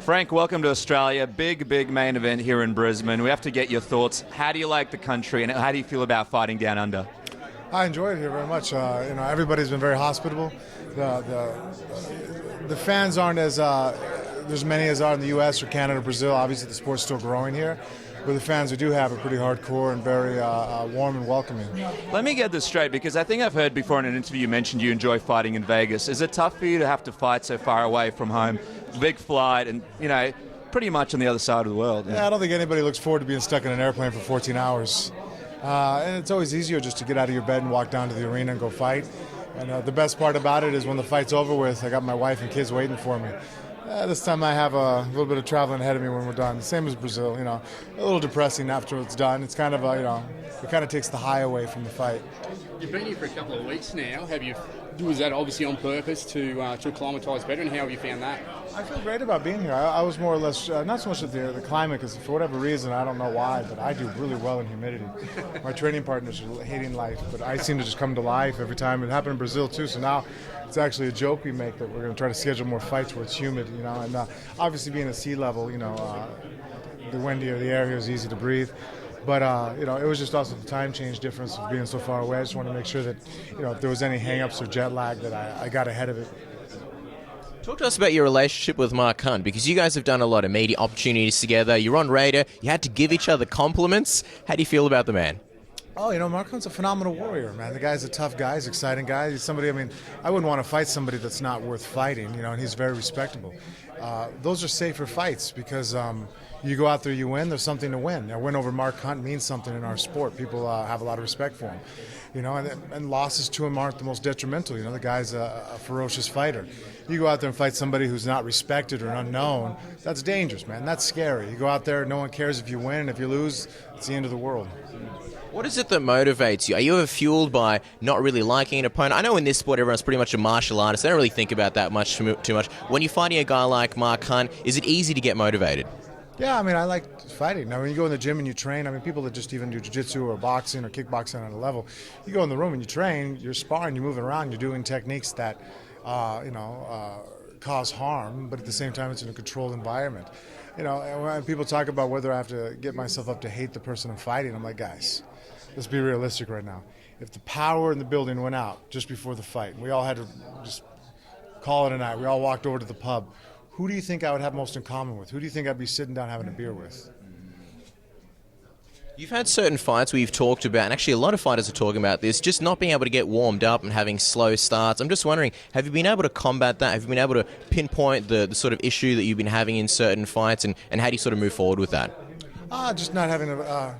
Frank, welcome to Australia. Big main event here in Brisbane. We have to get your thoughts. How do you like the country, and how do you feel about fighting down under? I enjoy it here very much. Everybody's been very hospitable. The fans aren't as many as are in the U.S. or Canada, Brazil. Obviously, the sport's still growing here. But the fans we do have are pretty hardcore and very warm and welcoming. Let me get this straight, because I think I've heard before in an interview you mentioned you enjoy fighting in Vegas. Is it tough for you to have to fight so far away from home? Big flight and, pretty much on the other side of the world. Yeah, I don't think anybody looks forward to being stuck in an airplane for 14 hours. And it's always easier just to get out of your bed and walk down to the arena and go fight. And the best part about it is when the fight's over with, I got my wife and kids waiting for me. This time I have a little bit of traveling ahead of me when we're done. Same as Brazil, a little depressing after it's done. It's kind of, it kind of takes the high away from the fight. You've been here for a couple of weeks now. Was that obviously on purpose to acclimatise better, and how have you found that? I feel great about being here. I was more or less, not so much with the climate, because for whatever reason, I don't know why, but I do really well in humidity. My training partners are hating life, but I seem to just come to life every time. It happened in Brazil too, so now it's actually a joke we make that we're going to try to schedule more fights where it's humid, and obviously being at sea level, the windier the air here is easy to breathe. But, it was just also the time change difference of being so far away. I just wanted to make sure that, if there was any hang-ups or jet lag, that I got ahead of it. Talk to us about your relationship with Mark Hunt, because you guys have done a lot of media opportunities together. You're on radar. You had to give each other compliments. How do you feel about the man? Oh, Mark Hunt's a phenomenal warrior, man. The guy's a tough guy. He's an exciting guy. He's somebody, I wouldn't want to fight somebody that's not worth fighting, and he's very respectable. Those are safer fights because you go out there, you win, there's something to win. A win over Mark Hunt means something in our sport. People have a lot of respect for him. And losses to him aren't the most detrimental. The guy's a ferocious fighter. You go out there and fight somebody who's not respected or unknown, that's dangerous, man. That's scary. You go out there, no one cares if you win, and if you lose, it's the end of the world. What is it that motivates you? Are you ever fueled by not really liking an opponent? I know in this sport everyone's pretty much a martial artist. They don't really think about that too much. When you're fighting a guy like Mark Hunt, is it easy to get motivated? Yeah, I like fighting. Now, when you go in the gym and you train, people that just even do jiu-jitsu or boxing or kickboxing on a level, you go in the room and you train, you're sparring, you're moving around, you're doing techniques that, cause harm, but at the same time it's in a controlled environment. When people talk about whether I have to get myself up to hate the person I'm fighting, I'm like, guys, let's be realistic right now. If the power in the building went out just before the fight, we all had to just call it a night, we all walked over to the pub, who do you think I would have most in common with? Who do you think I'd be sitting down having a beer with? You've had certain fights where you've talked about, and actually a lot of fighters are talking about this, just not being able to get warmed up and having slow starts. I'm just wondering, have you been able to combat that? Have you been able to pinpoint the sort of issue that you've been having in certain fights, and how do you sort of move forward with that? Just not having a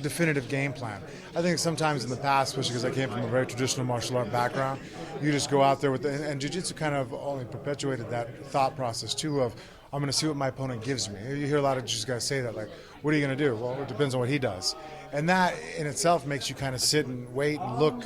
definitive game plan. I think sometimes in the past, especially because I came from a very traditional martial art background, you just go out there and jiu-jitsu kind of only perpetuated that thought process too of, I'm going to see what my opponent gives me. You hear a lot of jiu-jitsu guys say that, like, what are you going to do? Well, it depends on what he does. And that in itself makes you kind of sit and wait and look,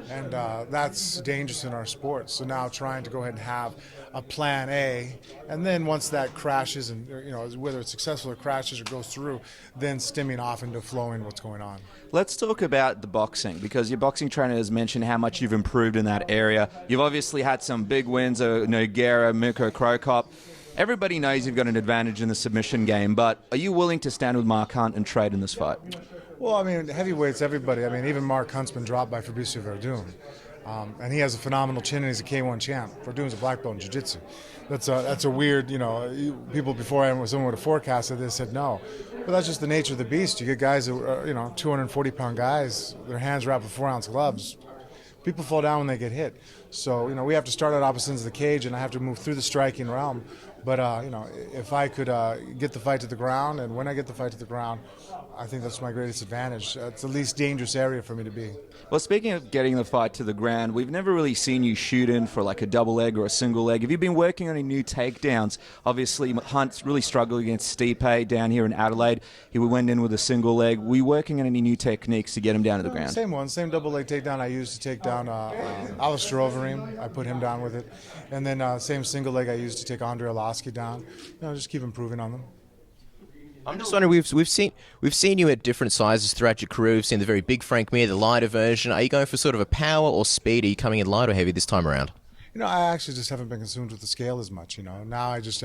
and that's dangerous in our sport. So now trying to go ahead and have a plan A, and then once that crashes, and whether it's successful or crashes or goes through, then stemming off into flowing what's going on. Let's talk about the boxing, because your boxing trainer has mentioned how much you've improved in that area. You've obviously had some big wins over Nogueira, Mirko Krokop. Everybody knows you've got an advantage in the submission game, but are you willing to stand with Mark Hunt and trade in this fight? Well, heavyweights, everybody. Even Mark Hunt's been dropped by Fabricio Verdun. And he has a phenomenal chin, and he's a K1 champ. Verdun's a black belt in jiu-jitsu. That's a weird, people before someone would have forecasted this said no. But that's just the nature of the beast. You get guys that are, 240-pound guys, their hands wrapped with 4-ounce gloves. People fall down when they get hit. So, we have to start at opposite ends of the cage, and I have to move through the striking realm. But, if I could get the fight to the ground, and when I get the fight to the ground, I think that's my greatest advantage. It's the least dangerous area for me to be. Well, speaking of getting the fight to the ground, we've never really seen you shoot in for like a double leg or a single leg. Have you been working on any new takedowns? Obviously, Hunt's really struggled against Stipe down here in Adelaide. He went in with a single leg. Were you working on any new techniques to get him down to the ground? Same double leg takedown I used to take down Alistair Overeem. I put him down with it. And then same single leg I used to take Andre Arlovski down. Just keep improving on them. I'm just wondering, we've seen you at different sizes throughout your career. We've seen the very big Frank Mir, the lighter version. Are you going for sort of a power or speed? Are you coming in light or heavy this time around? I actually just haven't been consumed with the scale as much. Now I just,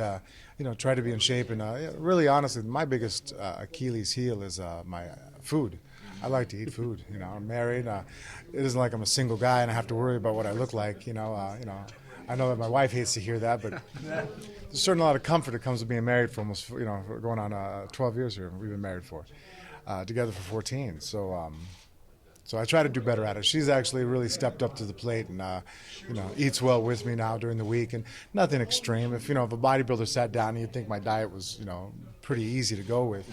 try to be in shape. And really, honestly, my biggest Achilles heel is my food. I like to eat food. I'm married. It isn't like I'm a single guy and I have to worry about what I look like. I know that my wife hates to hear that, but there's a certain lot of comfort that comes with being married for almost, for going on 12 years here. We've been married for, together for 14. So I try to do better at it. She's actually really stepped up to the plate and, eats well with me now during the week, and nothing extreme. If a bodybuilder sat down, you'd think my diet was, pretty easy to go with.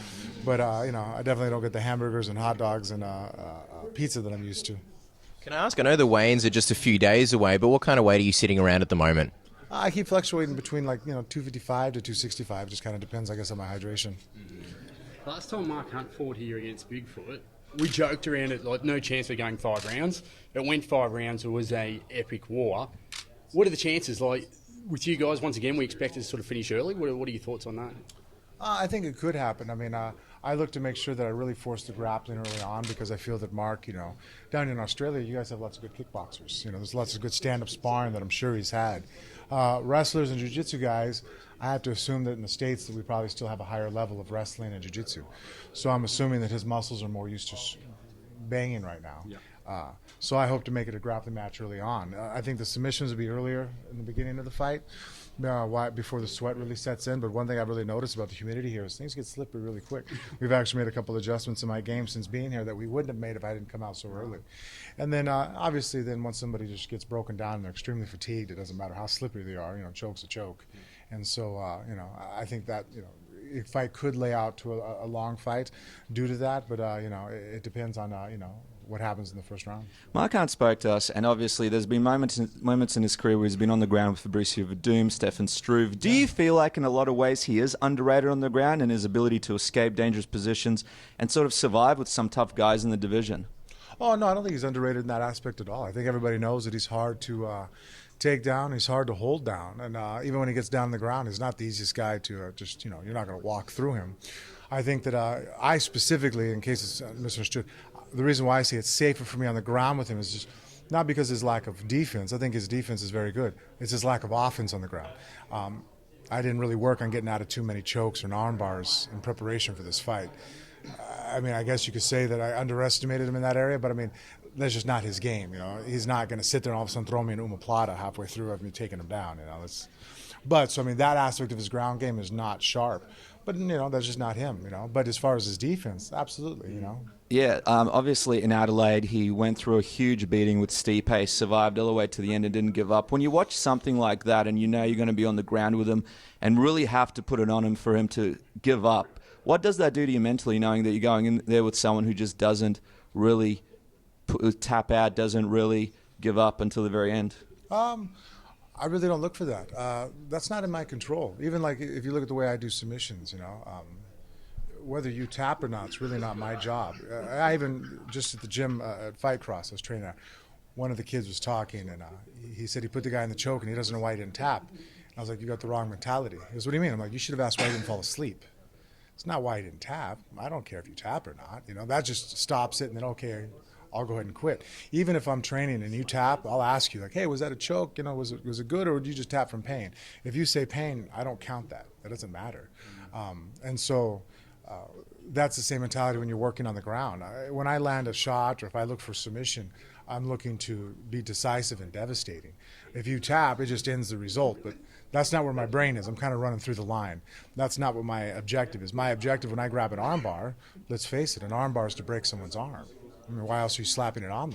But, I definitely don't get the hamburgers and hot dogs and pizza that I'm used to. Can I ask, I know the weigh-ins are just a few days away, but what kind of weight are you sitting around at the moment? I keep fluctuating between 255 to 265. Just kind of depends, I guess, on my hydration. Last time Mark Hunt fought here against Bigfoot, we joked around it like no chance of going 5 rounds. It went 5 rounds. It was a epic war. What are the chances? Like with you guys, once again, we expect to sort of finish early. What are your thoughts on that? I think it could happen. I mean, I look to make sure that I really force the grappling early on because I feel that Mark, down in Australia, you guys have lots of good kickboxers. There's lots of good stand-up sparring that I'm sure he's had. Wrestlers and jiu-jitsu guys, I have to assume that in the States that we probably still have a higher level of wrestling and jiu-jitsu. So I'm assuming that his muscles are more used to banging right now. Yeah. So I hope to make it a grappling match early on. I think the submissions will be earlier in the beginning of the fight, before the sweat really sets in. But one thing I've really noticed about the humidity here is things get slippery really quick. We've actually made a couple adjustments in my game since being here that we wouldn't have made if I didn't come out so early. And then obviously then once somebody just gets broken down and they're extremely fatigued, it doesn't matter how slippery they are, choke's a choke. And so, I think that, a fight could lay out to a long fight due to that, but, it depends on, what happens in the first round. Mark Hunt spoke to us, and obviously there's been moments in his career where he's been on the ground with Fabricio Verdum, Stefan Struve. Do you feel like in a lot of ways he is underrated on the ground in his ability to escape dangerous positions and sort of survive with some tough guys in the division? Oh, no, I don't think he's underrated in that aspect at all. I think everybody knows that he's hard to take down. He's hard to hold down. And even when he gets down on the ground, he's not the easiest guy to you're not going to walk through him. I think that I specifically, in case it's misunderstood, the reason why I say it's safer for me on the ground with him is just not because of his lack of defense. I think his defense is very good. It's his lack of offense on the ground. I didn't really work on getting out of too many chokes and arm bars in preparation for this fight. I mean, I guess you could say that I underestimated him in that area, but I mean, that's just not his game. He's not going to sit there and all of a sudden throw me an omoplata halfway through of me taking him down. So I mean, that aspect of his ground game is not sharp. But that's just not him. But as far as his defense, absolutely. Yeah, obviously in Adelaide he went through a huge beating with Stipe, survived all the way to the end and didn't give up. When you watch something like that and you're going to be on the ground with him and really have to put it on him for him to give up, what does that do to you mentally, knowing that you're going in there with someone who just doesn't really tap out, doesn't really give up until the very end? I really don't look for that. That's not in my control. Even like if you look at the way I do submissions, whether you tap or not, it's really not my job. I even, just at the gym at Fight Cross, I was training there, one of the kids was talking and he said he put the guy in the choke and he doesn't know why he didn't tap. And I was like, you got the wrong mentality. He goes, what do you mean? I'm like, you should have asked why he didn't fall asleep. It's not why he didn't tap. I don't care if you tap or not. That just stops it and then, okay, I'll go ahead and quit. Even if I'm training and you tap, I'll ask you like, hey, was that a choke? Was it good, or did you just tap from pain? If you say pain, I don't count that. That doesn't matter. And so that's the same mentality when you're working on the ground. When I land a shot or if I look for submission, I'm looking to be decisive and devastating. If you tap, it just ends the result. But that's not where my brain is. I'm kind of running through the line. That's not what my objective is. My objective when I grab an arm bar, let's face it, an arm bar is to break someone's arm. I mean, why else are you slapping it on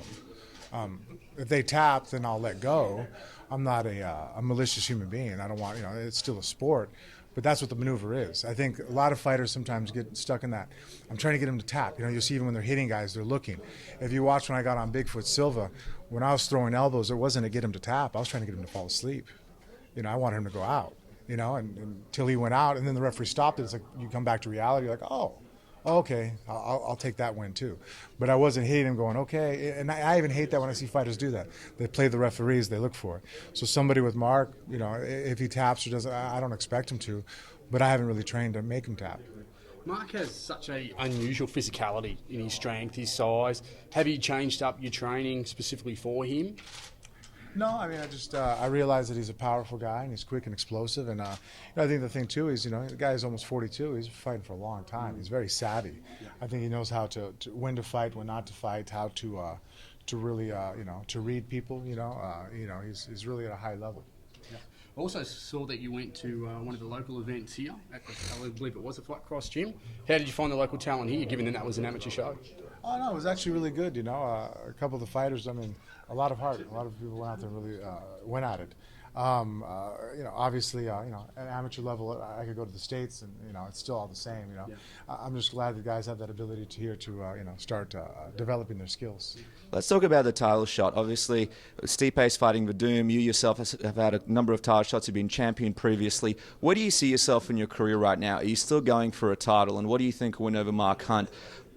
them? If they tap, then I'll let go. I'm not a malicious human being. I don't want, it's still a sport. But that's what the maneuver is. I think a lot of fighters sometimes get stuck in that. I'm trying to get them to tap. You'll see even when they're hitting guys, they're looking. If you watch when I got on Bigfoot Silva, when I was throwing elbows, it wasn't to get him to tap. I was trying to get him to fall asleep. I wanted him to go out, and until he went out, and then the referee stopped it. It's like you come back to reality, you're like, oh, okay, I'll take that win too. But I wasn't hitting him going, okay. And I even hate that when I see fighters do that. They play the referees, they look for it. So somebody with Mark, if he taps or doesn't, I don't expect him to, but I haven't really trained to make him tap. Mark has such an unusual physicality in his strength, his size. Have you changed up your training specifically for him? No, I mean, I realize that he's a powerful guy and he's quick and explosive, and I think the thing too is, the guy is almost 42. He's fighting for a long time. He's very savvy. I think he knows how to when to fight, when not to fight, how to really to read people. He's really at a high level. I also saw that you went to one of the local events here at I believe it was a Flight Cross gym. How did you find the local talent here, given that was an amateur show? Oh no, it was actually really good. A couple of the fighters. I mean, a lot of heart. A lot of people went out there and really went at it. Obviously, at amateur level, I could go to the States, and it's still all the same. I'm just glad the guys have that ability to start developing their skills. Let's talk about the title shot. Obviously, Stipe's fighting Verdum. You yourself have had a number of title shots. You've been champion previously. Where do you see yourself in your career right now? Are you still going for a title? And what do you think a win over Mark Hunt?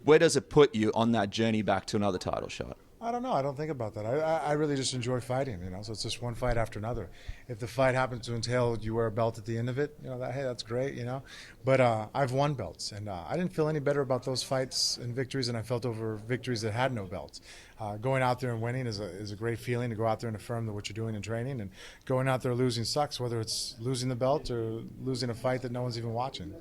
Where does it put you on that journey back to another title shot? I don't know. I don't think about that. I really just enjoy fighting, So it's just one fight after another. If the fight happens to entail you wear a belt at the end of it, hey, that's great, But I've won belts, and I didn't feel any better about those fights and victories than I felt over victories that had no belts. Going out there and winning is a great feeling, to go out there and affirm that what you're doing in training, and going out there losing sucks, whether it's losing the belt or losing a fight that no one's even watching.